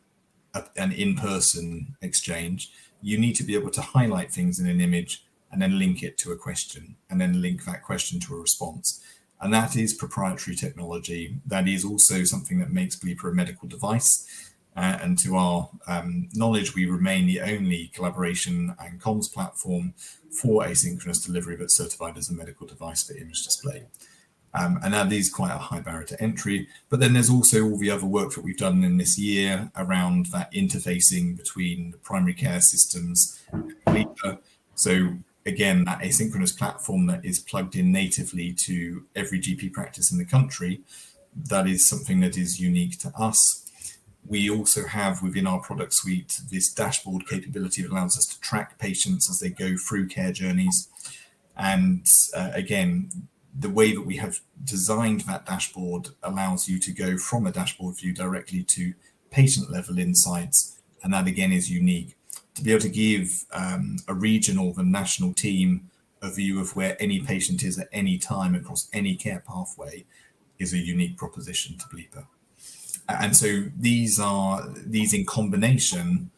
an in-person exchange, you need to be able to highlight things in an image and then link it to a question, and then link that question to a response. And that is proprietary technology. That is also something that makes Bleeper a medical device. And to our knowledge, we remain the only collaboration and comms platform for asynchronous delivery that's certified as a medical device for image display. And that is quite a high barrier to entry. But then there's also all the other work that we've done in this year around that interfacing between the primary care systems and Bleeper. So again, that asynchronous platform that is plugged in natively to every GP practice in the country, that is something that is unique to us. We also have within our product suite this dashboard capability that allows us to track patients as they go through care journeys. And again, the way that we have designed that dashboard allows you to go from a dashboard view directly to patient level insights. And that again is unique. To be able to give a regional and national team a view of where any patient is at any time across any care pathway is a unique proposition to Bleeper. And so these in combination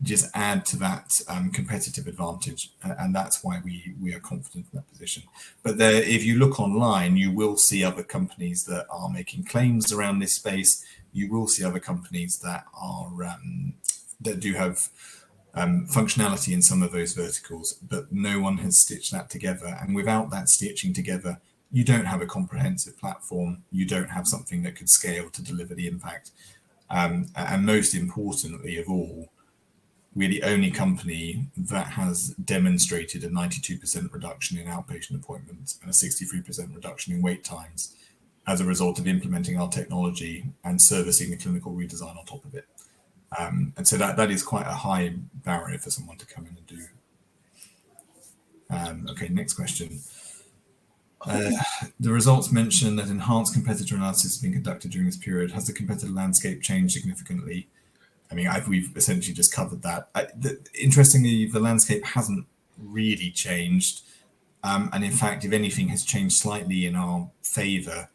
just add to that competitive advantage, and that's why we are confident in that position. But there, if you look online, you will see other companies that are making claims around this space. You will see other companies that are that do have functionality in some of those verticals, but no one has stitched that together. And without that stitching together, you don't have a comprehensive platform. You don't have something that could scale to deliver the impact. And most importantly of all, we're the only company that has demonstrated a 92% reduction in outpatient appointments and a 63% reduction in wait times as a result of implementing our technology and servicing the clinical redesign on top of it. And so that is quite a high barrier for someone to come in and do. Okay, next question. The results mention that enhanced competitor analysis has been conducted during this period. Has the competitive landscape changed significantly? I mean, we've essentially just covered that. Interestingly, the landscape hasn't really changed. And in fact, if anything, has changed slightly in our favor.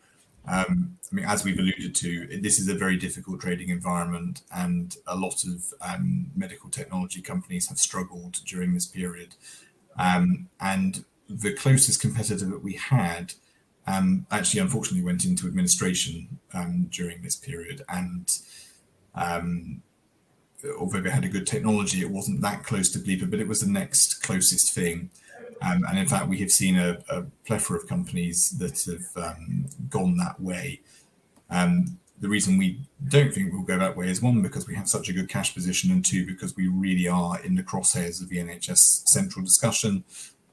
I mean, as we've alluded to, this is a very difficult trading environment, and a lot of medical technology companies have struggled during this period. And the closest competitor that we had actually, unfortunately, went into administration during this period. And although they had a good technology, it wasn't that close to Bleeper, but it was the next closest thing. And in fact, we have seen a plethora of companies that have gone that way. The reason we don't think we'll go that way is, one, because we have such a good cash position, and two, because we really are in the crosshairs of the NHS central discussion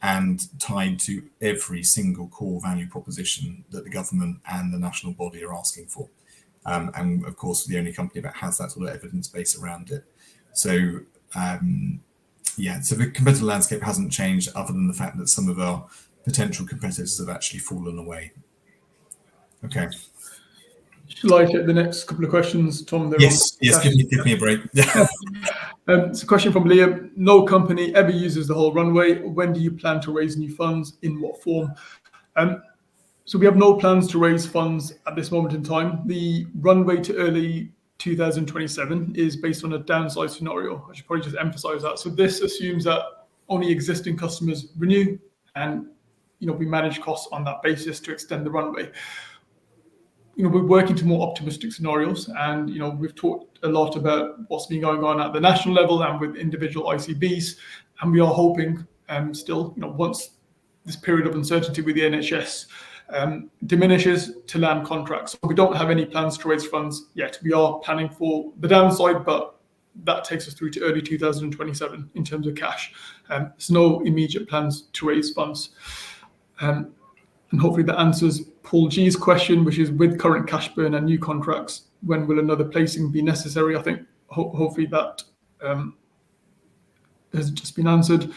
and tied to every single core value proposition that the government and the national body are asking for. And of course, the only company that has that sort of evidence base around it. So, so the competitive landscape hasn't changed, other than the fact that some of our potential competitors have actually fallen away. Okay. Shall I take the next couple of questions, Tom? Yes, give me a break. It's a question from Liam. No company ever uses the whole runway. When do you plan to raise new funds? In what form? So we have no plans to raise funds at this moment in time. The runway to early 2027 is based on a downside scenario. I should probably just emphasize that. So this assumes that only existing customers renew, and we manage costs on that basis to extend the runway. We're working to more optimistic scenarios, and we've talked a lot about what's been going on at the national level and with individual ICBs, and we are hoping still, once this period of uncertainty with the NHS diminishes, to land contracts. We don't have any plans to raise funds yet. We are planning for the downside, but that takes us through to early 2027 in terms of cash. There's no immediate plans to raise funds. And hopefully that answers Paul G's question, which is, with current cash burn and new contracts, when will another placing be necessary? I think hopefully that has just been answered.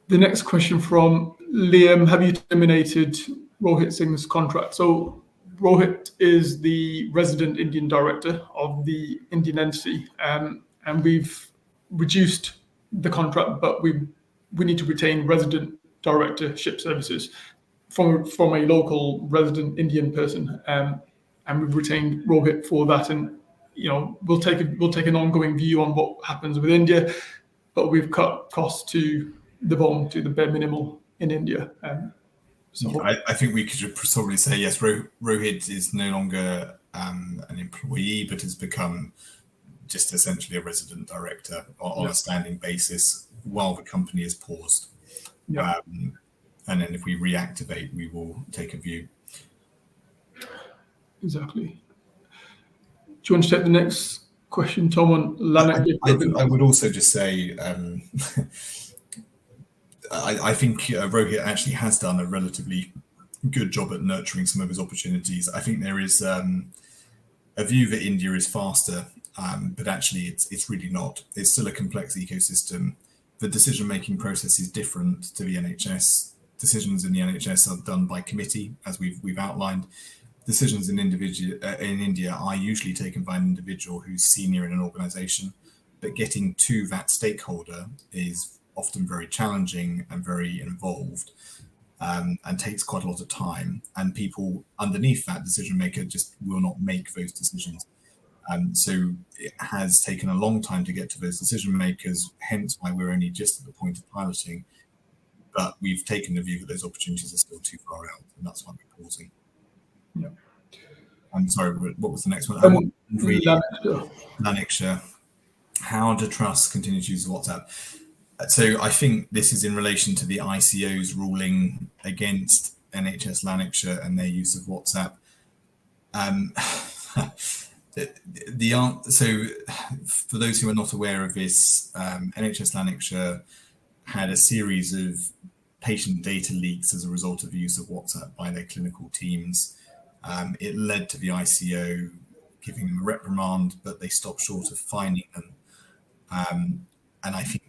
The next question from Liam: have you terminated Rohit Singh's contract? So Rohit is the resident Indian director of the Indian entity, and we've reduced the contract, but we need to retain resident directorship services from a local resident Indian person, and we've retained Rohit for that. And we'll take an ongoing view on what happens with India, but we've cut costs to the bone, to the bare minimal in India. I think we could probably say yes. Rohit is no longer an employee, but has become just essentially a resident director on a standing basis while the company is paused. Yeah. And then if we reactivate, we will take a view. Exactly. Do you want to take the next question, Tom, on I would also just say, I think Rohit actually has done a relatively good job at nurturing some of his opportunities. I think there is a view that India is faster, but actually it's really not. It's still a complex ecosystem. The decision-making process is different to the NHS. Decisions in the NHS are done by committee, as we've outlined. Decisions in India are usually taken by an individual who's senior in an organisation, but getting to that stakeholder is often very challenging and very involved, and takes quite a lot of time. And people underneath that decision maker just will not make those decisions. So it has taken a long time to get to those decision makers, hence why we're only just at the point of piloting. But we've taken the view that those opportunities are still too far out, and that's why we're pausing. Yeah. I'm sorry, what was the next one? Lanarkshire. How do trusts continue to use WhatsApp? So I think this is in relation to the ICO's ruling against NHS Lanarkshire and their use of WhatsApp. So for those who are not aware of this, NHS Lanarkshire had a series of patient data leaks as a result of the use of WhatsApp by their clinical teams. It led to the ICO giving them a reprimand, but they stopped short of fining them. And I think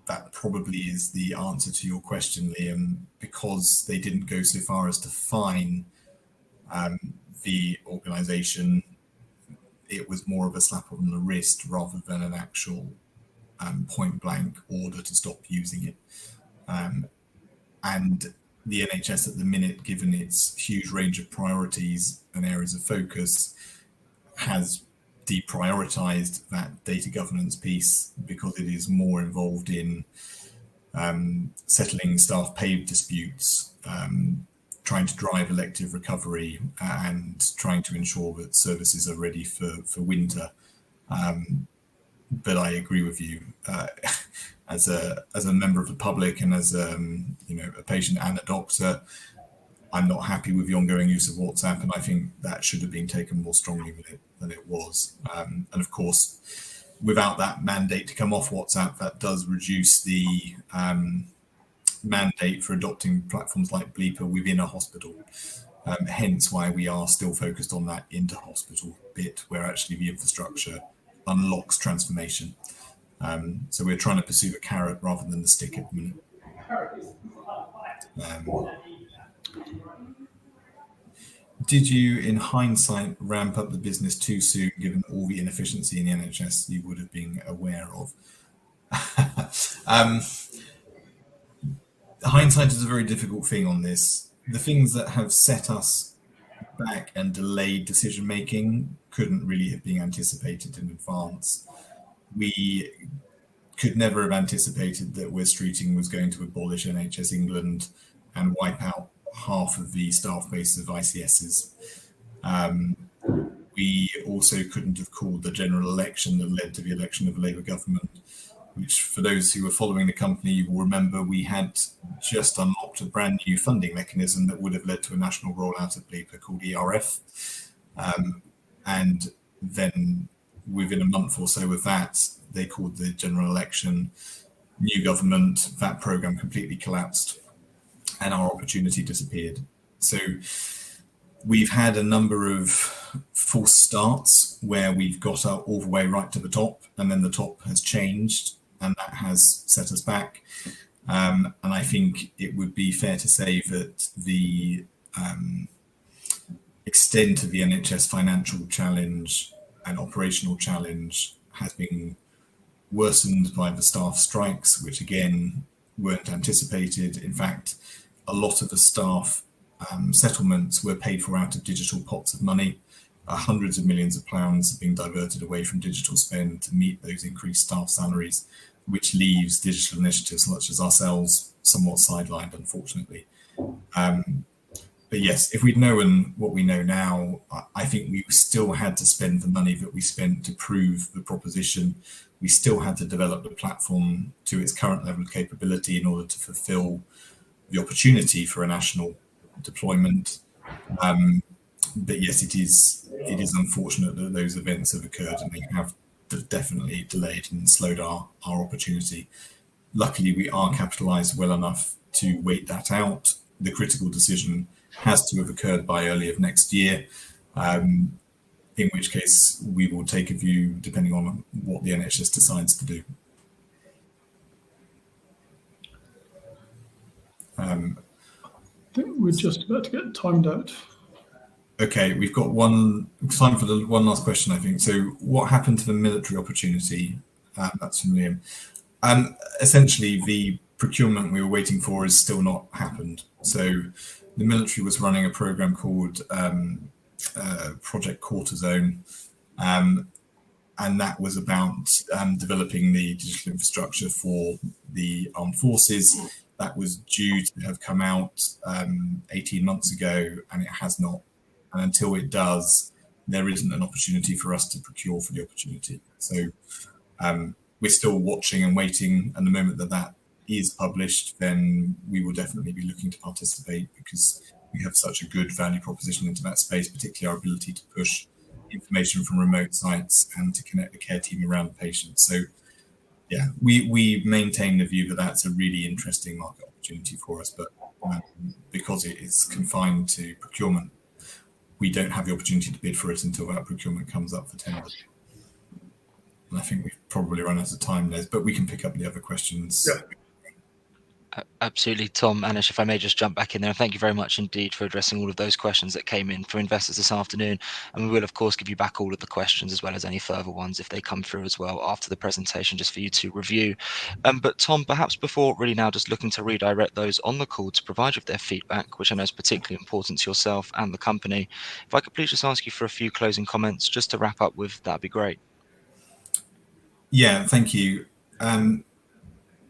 that probably is the answer to your question, Liam, because they didn't go so far as to fine the organisation. It was more of a slap on the wrist rather than an actual point blank order to stop using it. And the NHS at the minute, given its huge range of priorities and areas of focus, has deprioritised that data governance piece because it is more involved in settling staff pay disputes, trying to drive elective recovery, and trying to ensure that services are ready for winter. But I agree with you. As a member of the public and as a patient and a doctor, I'm not happy with the ongoing use of WhatsApp, and I think that should have been taken more strongly than it was. And of course, without that mandate to come off WhatsApp, that does reduce the mandate for adopting platforms like Bleeper within a hospital. Hence why we are still focused on that inter-hospital bit, where actually the infrastructure unlocks transformation. So we're trying to pursue the carrot rather than the stick at the minute. Did you, in hindsight, ramp up the business too soon, given all the inefficiency in the NHS you would have been aware of? Hindsight is a very difficult thing on this. The things that have set us back and delayed decision making couldn't really have been anticipated in advance. We could never have anticipated that Wes Streeting was going to abolish NHS England and wipe out half of the staff base of ICSs. We also couldn't have called the general election that led to the election of a Labour government, which, for those who were following the company, you will remember we had just unlocked a brand new funding mechanism that would have led to a national rollout of Bleeper called ERF. And then within a month or so of that, they called the general election, new government, that programme completely collapsed and our opportunity disappeared. So we've had a number of false starts where we've got all the way right to the top, and then the top has changed and that has set us back. And I think it would be fair to say that the extent of the NHS financial challenge and operational challenge has been worsened by the staff strikes, which again weren't anticipated. In fact, a lot of the staff settlements were paid for out of digital pots of money. Hundreds of millions of pounds have been diverted away from digital spend to meet those increased staff salaries, which leaves digital initiatives such as ourselves somewhat sidelined, unfortunately. But yes, if we'd known what we know now, I think we still had to spend the money that we spent to prove the proposition. We still had to develop the platform to its current level of capability in order to fulfill the opportunity for a national deployment. But yes, it is unfortunate that those events have occurred, and they have definitely delayed and slowed our opportunity. Luckily, we are capitalized well enough to wait that out. The critical decision has to have occurred by early of next year, in which case we will take a view depending on what the NHS decides to do. I think we're just about to get timed out. Okay, we've got time for the one last question, I think. So what happened to the military opportunity? That's from Liam. Essentially, the procurement we were waiting for has still not happened. So the military was running a program called Project Cortisone, and that was about developing the digital infrastructure for the armed forces. That was due to have come out 18 months ago, and it has not. And until it does, there isn't an opportunity for us to procure for the opportunity. So we're still watching and waiting. And the moment that that is published, then we will definitely be looking to participate, because we have such a good value proposition into that space, particularly our ability to push information from remote sites and to connect the care team around the patient. So yeah, we maintain the view that that's a really interesting market opportunity for us, but because it is confined to procurement, we don't have the opportunity to bid for it until that procurement comes up for tender. And I think we've probably run out of time, Les, but we can pick up the other questions. Yeah. Absolutely, Tom, Anish, if I may just jump back in there. Thank you very much indeed for addressing all of those questions that came in for investors this afternoon. And we will, of course, give you back all of the questions as well as any further ones if they come through as well after the presentation, just for you to review. But Tom, perhaps before really now just looking to redirect those on the call to provide you with their feedback, which I know is particularly important to yourself and the company, if I could please just ask you for a few closing comments just to wrap up with, that'd be great. Yeah, thank you.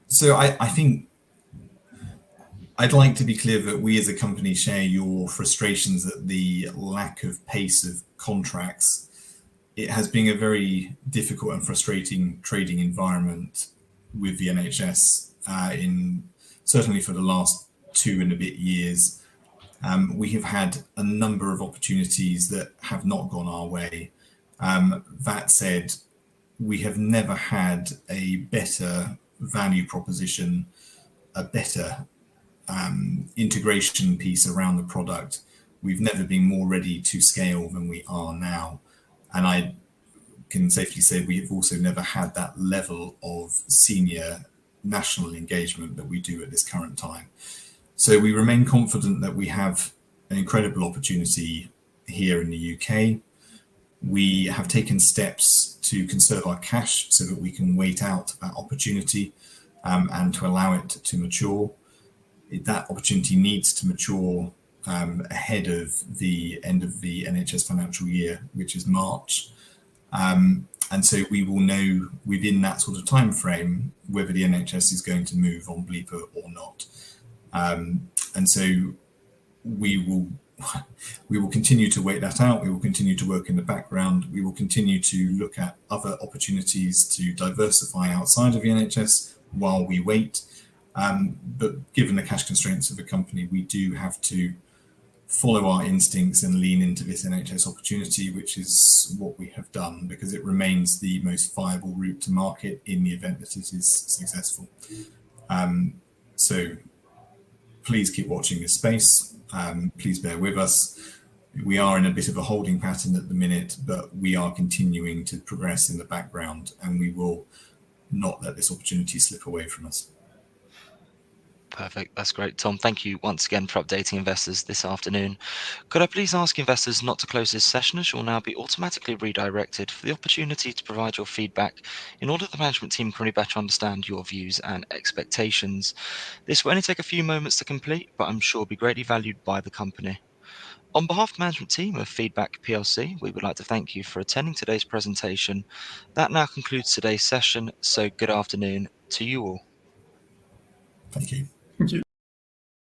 So I think I'd like to be clear that we as a company share your frustrations at the lack of pace of contracts. It has been a very difficult and frustrating trading environment with the NHS certainly for the last 2 and a bit years. We have had a number of opportunities that have not gone our way. That said, we have never had a better value proposition, a better integration piece around the product. We've never been more ready to scale than we are now. And I can safely say we have also never had that level of senior national engagement that we do at this current time. So we remain confident that we have an incredible opportunity here in the UK. We have taken steps to conserve our cash so that we can wait out that opportunity and to allow it to mature. That opportunity needs to mature ahead of the end of the NHS financial year, which is March. And so we will know within that sort of time frame whether the NHS is going to move on Bleeper or not. And so we will continue to wait that out. We will continue to work in the background. We will continue to look at other opportunities to diversify outside of the NHS while we wait. But given the cash constraints of the company, we do have to follow our instincts and lean into this NHS opportunity, which is what we have done, because it remains the most viable route to market in the event that it is successful. So please keep watching this space. Please bear with us. We are in a bit of a holding pattern at the minute, but we are continuing to progress in the background, and we will not let this opportunity slip away from us. Perfect. That's great, Tom. Thank you once again for updating investors this afternoon. Could I please ask investors not to close this session, as you'll now be automatically redirected for the opportunity to provide your feedback in order that the management team can really better understand your views and expectations. This will only take a few moments to complete, but I'm sure will be greatly valued by the company. On behalf of the management team of Feedback PLC, we would like to thank you for attending today's presentation. That now concludes today's session, so good afternoon to you all. Thank you. Thank you.